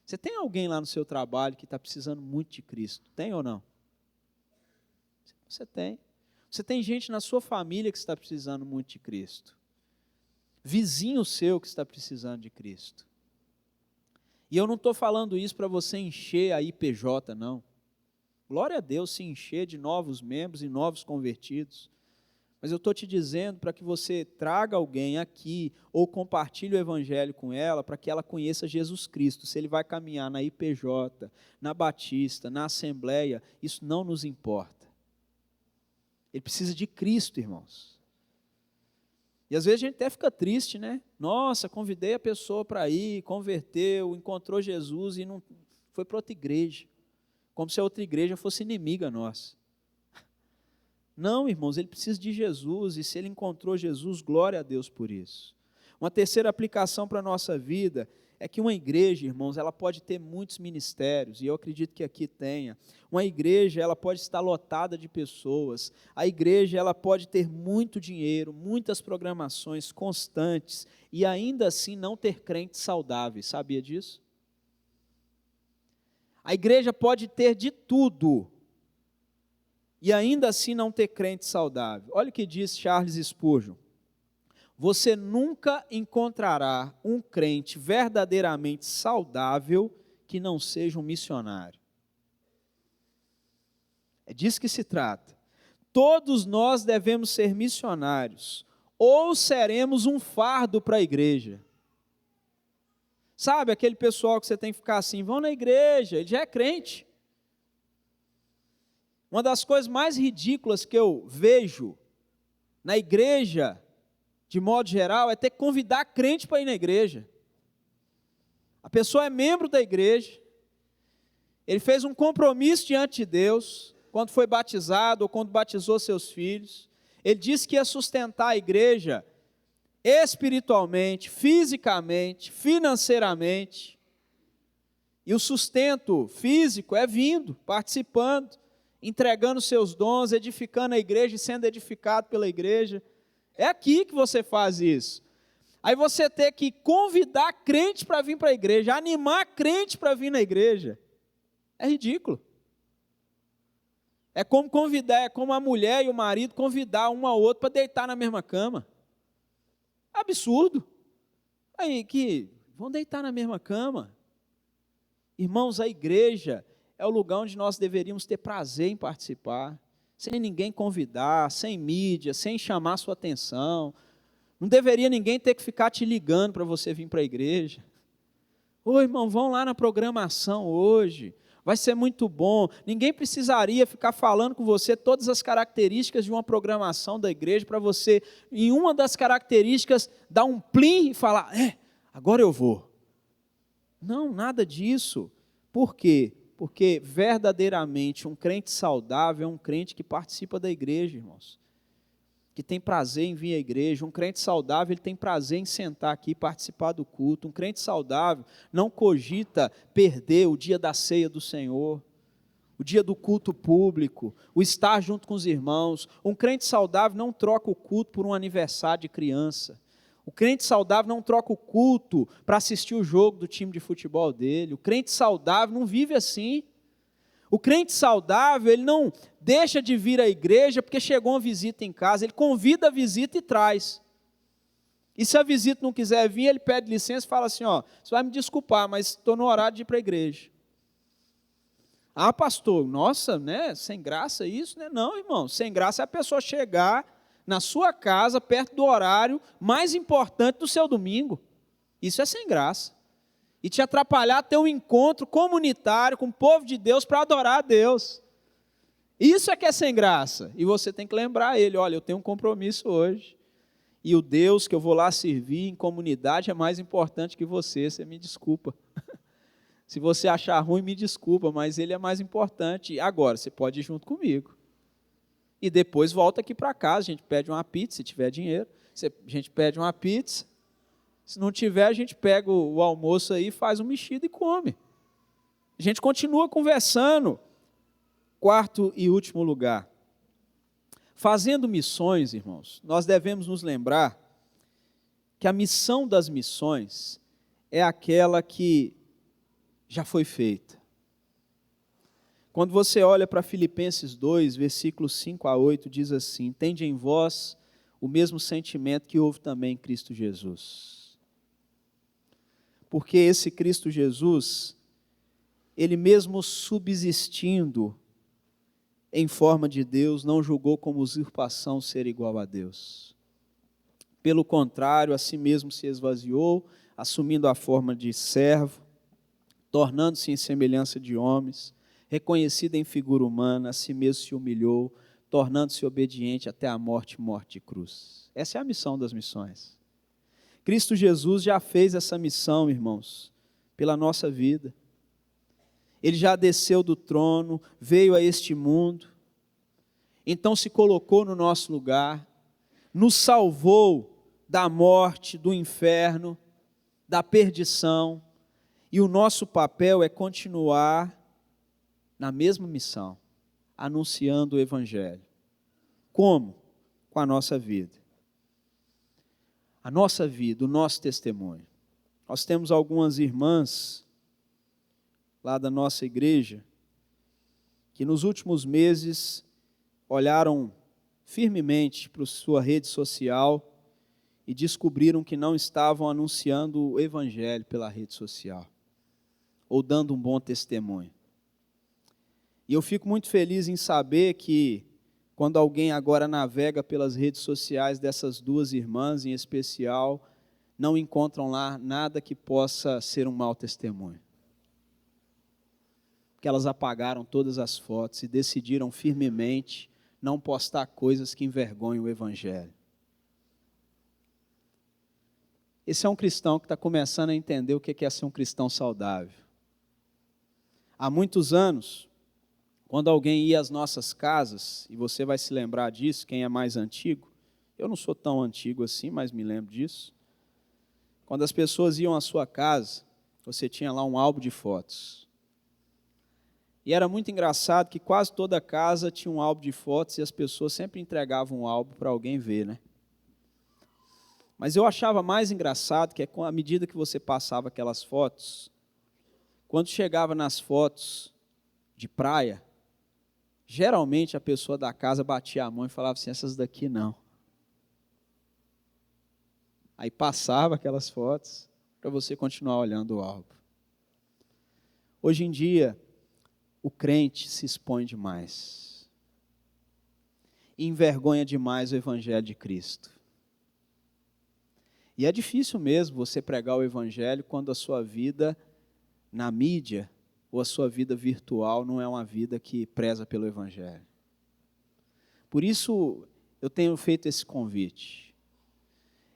Speaker 1: Você tem alguém lá no seu trabalho que está precisando muito de Cristo? Tem ou não? Você tem. Você tem gente na sua família que está precisando muito de Cristo. Vizinho seu que está precisando de Cristo. E eu não estou falando isso para você encher a IPJ, não. Glória a Deus se encher de novos membros e novos convertidos. Mas eu estou te dizendo para que você traga alguém aqui ou compartilhe o evangelho com ela para que ela conheça Jesus Cristo. Se ele vai caminhar na IPJ, na Batista, na Assembleia, isso não nos importa. Ele precisa de Cristo, irmãos. E às vezes a gente até fica triste, né? Nossa, convidei a pessoa para ir, converteu, encontrou Jesus e não foi para outra igreja. Como se a outra igreja fosse inimiga nossa. Não, irmãos, ele precisa de Jesus, e se ele encontrou Jesus, glória a Deus por isso. Uma terceira aplicação para a nossa vida é que uma igreja, irmãos, ela pode ter muitos ministérios, e eu acredito que aqui tenha. Uma igreja, ela pode estar lotada de pessoas. A igreja, ela pode ter muito dinheiro, muitas programações constantes, e ainda assim não ter crentes saudáveis. Sabia disso? A igreja pode ter de tudo, e ainda assim não ter crente saudável. Olha o que diz Charles Spurgeon. Você nunca encontrará um crente verdadeiramente saudável que não seja um missionário. É disso que se trata. Todos nós devemos ser missionários, ou seremos um fardo para a igreja. Sabe, aquele pessoal que você tem que ficar assim, vão na igreja, ele já é crente. Uma das coisas mais ridículas que eu vejo na igreja, de modo geral, é ter que convidar crente para ir na igreja. A pessoa é membro da igreja, ele fez um compromisso diante de Deus, quando foi batizado ou quando batizou seus filhos. Ele disse que ia sustentar a igreja espiritualmente, fisicamente, financeiramente. E o sustento físico é vindo, participando, entregando seus dons, edificando a igreja e sendo edificado pela igreja. É aqui que você faz isso. Aí você ter que convidar crente para vir para a igreja, animar crente para vir na igreja, é ridículo. É como a mulher e o marido convidar um ao outro para deitar na mesma cama. Absurdo. Aí vão deitar na mesma cama. Irmãos, a igreja é o lugar onde nós deveríamos ter prazer em participar, sem ninguém convidar, sem mídia, sem chamar sua atenção. Não deveria ninguém ter que ficar te ligando para você vir para a igreja. Ô irmão, vão lá na programação hoje, vai ser muito bom. Ninguém precisaria ficar falando com você todas as características de uma programação da igreja para você, em uma das características, dar um plim e falar, agora eu vou. Não, nada disso. Por quê? Porque verdadeiramente um crente saudável é um crente que participa da igreja, irmãos. Que tem prazer em vir à igreja. Um crente saudável, ele tem prazer em sentar aqui e participar do culto. Um crente saudável não cogita perder o dia da ceia do Senhor, o dia do culto público, o estar junto com os irmãos. Um crente saudável não troca o culto por um aniversário de criança. O crente saudável não troca o culto para assistir o jogo do time de futebol dele. O crente saudável não vive assim. O crente saudável, ele não deixa de vir à igreja porque chegou uma visita em casa, ele convida a visita e traz. E se a visita não quiser vir, ele pede licença e fala assim, você vai me desculpar, mas estou no horário de ir para a igreja. Ah, pastor, nossa, né, sem graça isso, né? Não, irmão, sem graça é a pessoa chegar na sua casa, perto do horário mais importante do seu domingo. Isso é sem graça. E te atrapalhar a ter um encontro comunitário com o povo de Deus para adorar a Deus. Isso é que é sem graça. E você tem que lembrar ele, olha, eu tenho um compromisso hoje. E o Deus que eu vou lá servir em comunidade é mais importante que você me desculpa. Se você achar ruim, me desculpa, mas ele é mais importante. Agora, você pode ir junto comigo. E depois volta aqui para casa, a gente pede uma pizza, se tiver dinheiro. A gente pede uma pizza. Se não tiver, a gente pega o almoço aí, faz um mexido e come. A gente continua conversando. Quarto e último lugar. Fazendo missões, irmãos, nós devemos nos lembrar que a missão das missões é aquela que já foi feita. Quando você olha para Filipenses 2, versículos 5 a 8, diz assim, tende em vós o mesmo sentimento que houve também em Cristo Jesus. Porque esse Cristo Jesus, ele mesmo subsistindo em forma de Deus, não julgou como usurpação ser igual a Deus. Pelo contrário, a si mesmo se esvaziou, assumindo a forma de servo, tornando-se em semelhança de homens, reconhecido em figura humana, a si mesmo se humilhou, tornando-se obediente até a morte de cruz. Essa é a missão das missões. Cristo Jesus já fez essa missão, irmãos, pela nossa vida. Ele já desceu do trono, veio a este mundo, então se colocou no nosso lugar, nos salvou da morte, do inferno, da perdição, e o nosso papel é continuar na mesma missão, anunciando o Evangelho. Como? Com a nossa vida. A nossa vida, o nosso testemunho. Nós temos algumas irmãs lá da nossa igreja que nos últimos meses olharam firmemente para a sua rede social e descobriram que não estavam anunciando o Evangelho pela rede social ou dando um bom testemunho. E eu fico muito feliz em saber que quando alguém agora navega pelas redes sociais dessas duas irmãs em especial, não encontram lá nada que possa ser um mau testemunho. Porque elas apagaram todas as fotos e decidiram firmemente não postar coisas que envergonham o Evangelho. Esse é um cristão que está começando a entender o que é ser um cristão saudável. Há muitos anos, quando alguém ia às nossas casas, e você vai se lembrar disso, quem é mais antigo, eu não sou tão antigo assim, mas me lembro disso. Quando as pessoas iam à sua casa, você tinha lá um álbum de fotos. E era muito engraçado que quase toda casa tinha um álbum de fotos e as pessoas sempre entregavam um álbum para alguém ver, né? Mas eu achava mais engraçado que à medida que você passava aquelas fotos, quando chegava nas fotos de praia, geralmente a pessoa da casa batia a mão e falava assim, essas daqui não. Aí passava aquelas fotos para você continuar olhando o álbum. Hoje em dia, o crente se expõe demais. E envergonha demais o evangelho de Cristo. E é difícil mesmo você pregar o evangelho quando a sua vida na mídia ou a sua vida virtual não é uma vida que preza pelo evangelho. Por isso, eu tenho feito esse convite.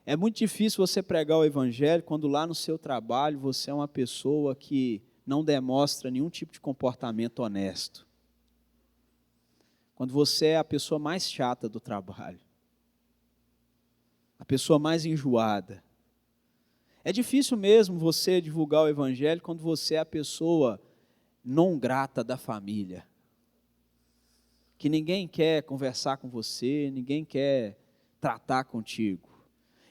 Speaker 1: É muito difícil você pregar o evangelho quando lá no seu trabalho você é uma pessoa que não demonstra nenhum tipo de comportamento honesto. Quando você é a pessoa mais chata do trabalho. A pessoa mais enjoada. É difícil mesmo você divulgar o evangelho quando você é a pessoa não grata da família. Que ninguém quer conversar com você, ninguém quer tratar contigo.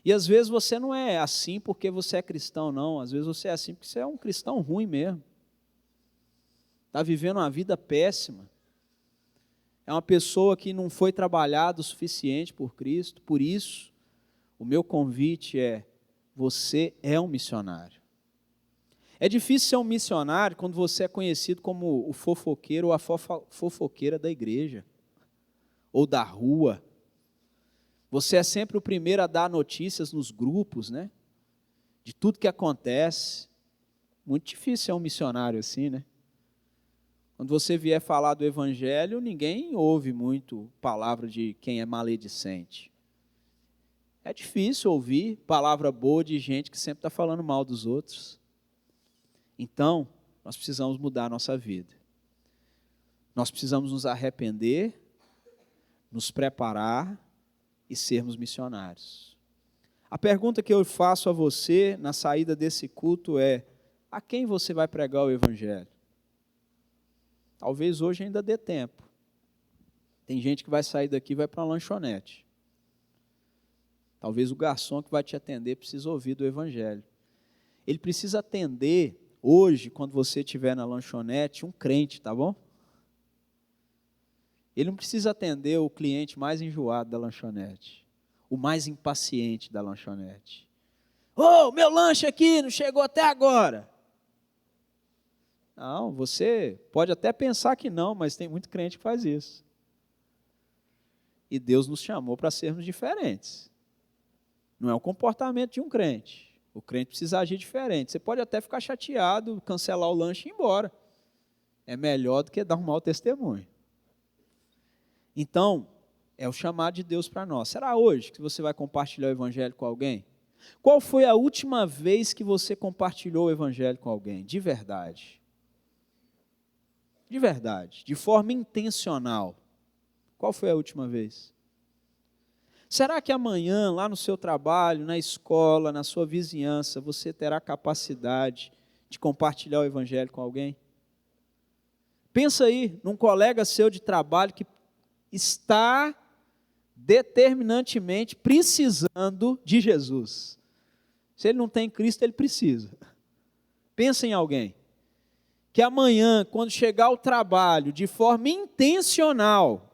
Speaker 1: E às vezes você não é assim porque você é cristão, não. Às vezes você é assim porque você é um cristão ruim mesmo. Está vivendo uma vida péssima. É uma pessoa que não foi trabalhada o suficiente por Cristo. Por isso, o meu convite é, você é um missionário. É difícil ser um missionário quando você é conhecido como o fofoqueiro ou a fofoqueira da igreja, ou da rua. Você é sempre o primeiro a dar notícias nos grupos, né? De tudo que acontece. Muito difícil ser um missionário assim, né? Quando você vier falar do evangelho, ninguém ouve muito palavra de quem é maledicente. É difícil ouvir palavra boa de gente que sempre está falando mal dos outros. Então, nós precisamos mudar a nossa vida. Nós precisamos nos arrepender, nos preparar e sermos missionários. A pergunta que eu faço a você na saída desse culto é: a quem você vai pregar o evangelho? Talvez hoje ainda dê tempo. Tem gente que vai sair daqui e vai para uma lanchonete. Talvez o garçom que vai te atender precisa ouvir do evangelho. Ele precisa atender hoje, quando você estiver na lanchonete, um crente, tá bom? Ele não precisa atender o cliente mais enjoado da lanchonete, o mais impaciente da lanchonete. Ô, meu lanche aqui não chegou até agora. Não, você pode até pensar que não, mas tem muito crente que faz isso. E Deus nos chamou para sermos diferentes. Não é o comportamento de um crente. O crente precisa agir diferente. Você pode até ficar chateado, cancelar o lanche e ir embora. É melhor do que dar um mau testemunho. Então, é o chamado de Deus para nós. Será hoje que você vai compartilhar o evangelho com alguém? Qual foi a última vez que você compartilhou o evangelho com alguém? De verdade. De verdade. De forma intencional. Qual foi a última vez? Será que amanhã, lá no seu trabalho, na escola, na sua vizinhança, você terá capacidade de compartilhar o evangelho com alguém? Pensa aí num colega seu de trabalho que está determinantemente precisando de Jesus. Se ele não tem Cristo, ele precisa. Pensa em alguém que amanhã, quando chegar ao trabalho, de forma intencional,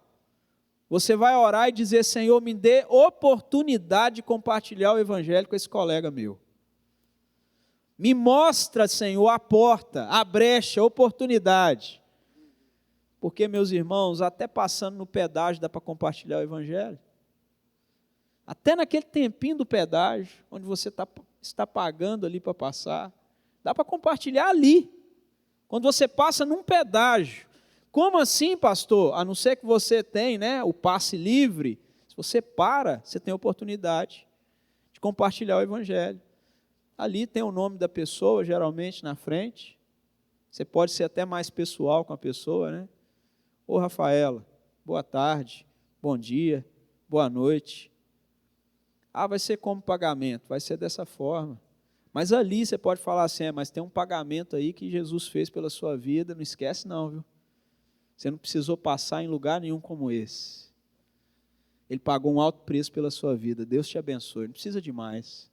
Speaker 1: você vai orar e dizer: Senhor, me dê oportunidade de compartilhar o evangelho com esse colega meu. Me mostra, Senhor, a porta, a brecha, a oportunidade. Porque, meus irmãos, até passando no pedágio dá para compartilhar o evangelho. Até naquele tempinho do pedágio, onde você está pagando ali para passar, dá para compartilhar ali. Quando você passa num pedágio. Como assim, pastor? A não ser que você tenha, né, o passe livre, se você para, você tem a oportunidade de compartilhar o evangelho. Ali tem o nome da pessoa, geralmente, na frente. Você pode ser até mais pessoal com a pessoa, né? Ô, Rafaela, boa tarde, bom dia, boa noite. Ah, vai ser como pagamento? Vai ser dessa forma. Mas ali você pode falar assim: mas tem um pagamento aí que Jesus fez pela sua vida, não esquece não, viu? Você não precisou passar em lugar nenhum como esse. Ele pagou um alto preço pela sua vida. Deus te abençoe. Não precisa de mais.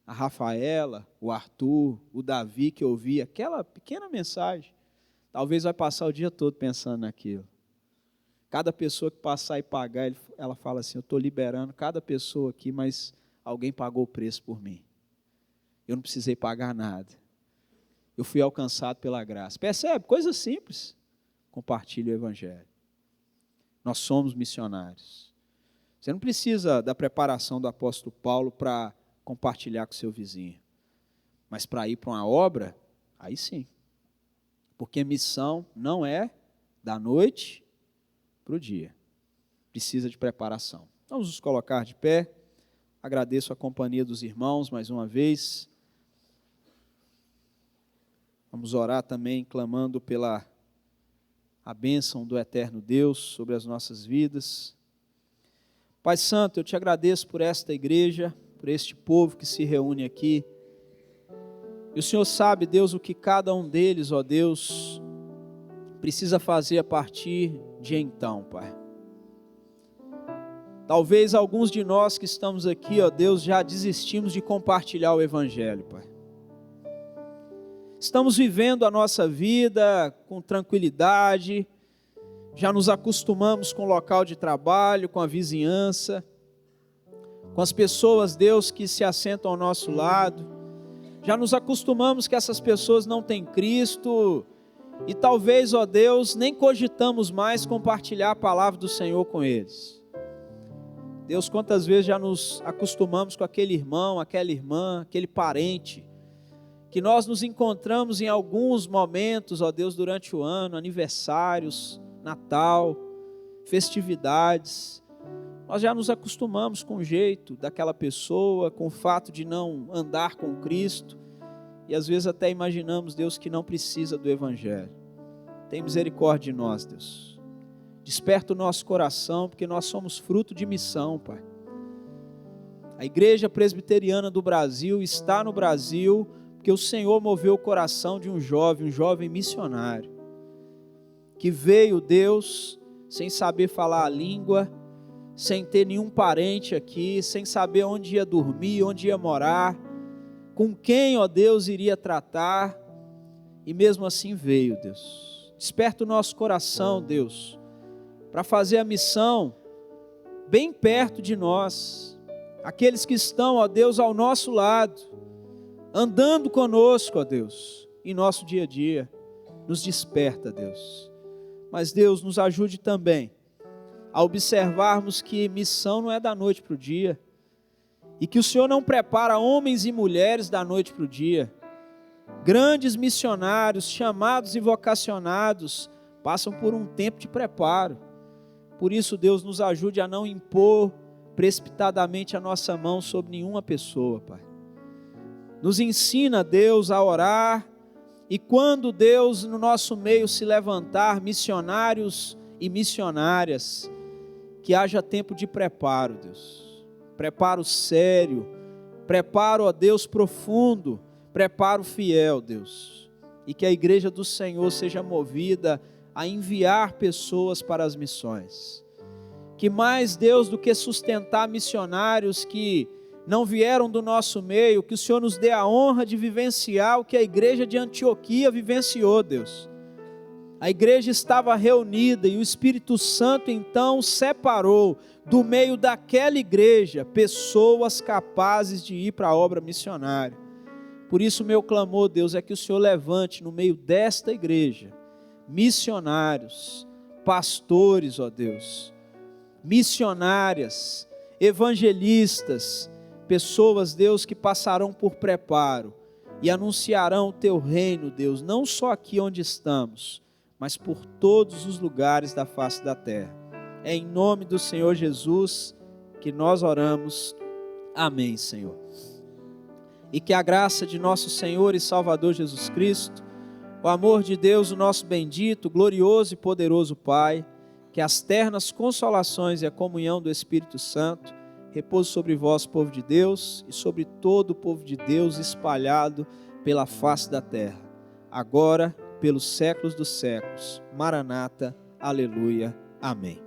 Speaker 1: A Rafaela, o Arthur, o Davi que ouvi aquela pequena mensagem, talvez vai passar o dia todo pensando naquilo. Cada pessoa que passar e pagar, ela fala assim, eu estou liberando cada pessoa aqui, mas alguém pagou o preço por mim. Eu não precisei pagar nada. Eu fui alcançado pela graça. Percebe? Coisa simples. Compartilhe o Evangelho. Nós somos missionários. Você não precisa da preparação do apóstolo Paulo para compartilhar com seu vizinho. Mas para ir para uma obra, aí sim. Porque missão não é da noite para o dia. Precisa de preparação. Vamos nos colocar de pé. Agradeço a companhia dos irmãos mais uma vez. Vamos orar também, clamando pela a bênção do eterno Deus sobre as nossas vidas. Pai Santo, eu te agradeço por esta igreja, por este povo que se reúne aqui. E o Senhor sabe, Deus, o que cada um deles, ó Deus, precisa fazer a partir de então, Pai. Talvez alguns de nós que estamos aqui, ó Deus, já desistimos de compartilhar o Evangelho, Pai. Estamos vivendo a nossa vida com tranquilidade, já nos acostumamos com o local de trabalho, com a vizinhança, com as pessoas, Deus, que se assentam ao nosso lado. Já nos acostumamos que essas pessoas não têm Cristo e talvez, ó Deus, nem cogitamos mais compartilhar a palavra do Senhor com eles. Deus, quantas vezes já nos acostumamos com aquele irmão, aquela irmã, aquele parente, que nós nos encontramos em alguns momentos, ó Deus, durante o ano, aniversários, Natal, festividades. Nós já nos acostumamos com o jeito daquela pessoa, com o fato de não andar com Cristo, e às vezes até imaginamos, Deus, que não precisa do Evangelho. Tem misericórdia de nós, Deus. Desperta o nosso coração, porque nós somos fruto de missão, Pai. A Igreja Presbiteriana do Brasil está no Brasil, porque o Senhor moveu o coração de um jovem missionário, que veio, Deus, sem saber falar a língua, sem ter nenhum parente aqui, sem saber onde ia dormir, onde ia morar, com quem, ó Deus, iria tratar, e mesmo assim veio, Deus. Desperta o nosso coração, Deus, para fazer a missão bem perto de nós, aqueles que estão, ó Deus, ao nosso lado, andando conosco, ó Deus, em nosso dia a dia. Nos desperta, Deus. Mas Deus, nos ajude também a observarmos que missão não é da noite para o dia, e que o Senhor não prepara homens e mulheres da noite para o dia. Grandes missionários, chamados e vocacionados, passam por um tempo de preparo. Por isso, Deus, nos ajude a não impor precipitadamente a nossa mão sobre nenhuma pessoa, Pai. Nos ensina, Deus, a orar, e quando, Deus, no nosso meio se levantar missionários e missionárias, que haja tempo de preparo, Deus. Preparo sério, preparo, ó Deus, profundo, preparo fiel, Deus. E que a igreja do Senhor seja movida a enviar pessoas para as missões. Que mais, Deus, do que sustentar missionários que não vieram do nosso meio, que o Senhor nos dê a honra de vivenciar o que a igreja de Antioquia vivenciou, Deus. A igreja estava reunida e o Espírito Santo então separou do meio daquela igreja pessoas capazes de ir para a obra missionária. Por isso meu clamor, Deus, é que o Senhor levante no meio desta igreja missionários, pastores, ó Deus, missionárias, evangelistas, pessoas, Deus, que passarão por preparo e anunciarão o Teu reino, Deus, não só aqui onde estamos, mas por todos os lugares da face da terra. É em nome do Senhor Jesus que nós oramos. Amém, Senhor. E que a graça de nosso Senhor e Salvador Jesus Cristo, o amor de Deus, o nosso bendito, glorioso e poderoso Pai, que as ternas consolações e a comunhão do Espírito Santo repouse sobre vós, povo de Deus, e sobre todo o povo de Deus espalhado pela face da terra, agora, pelos séculos dos séculos. Maranata, aleluia, amém.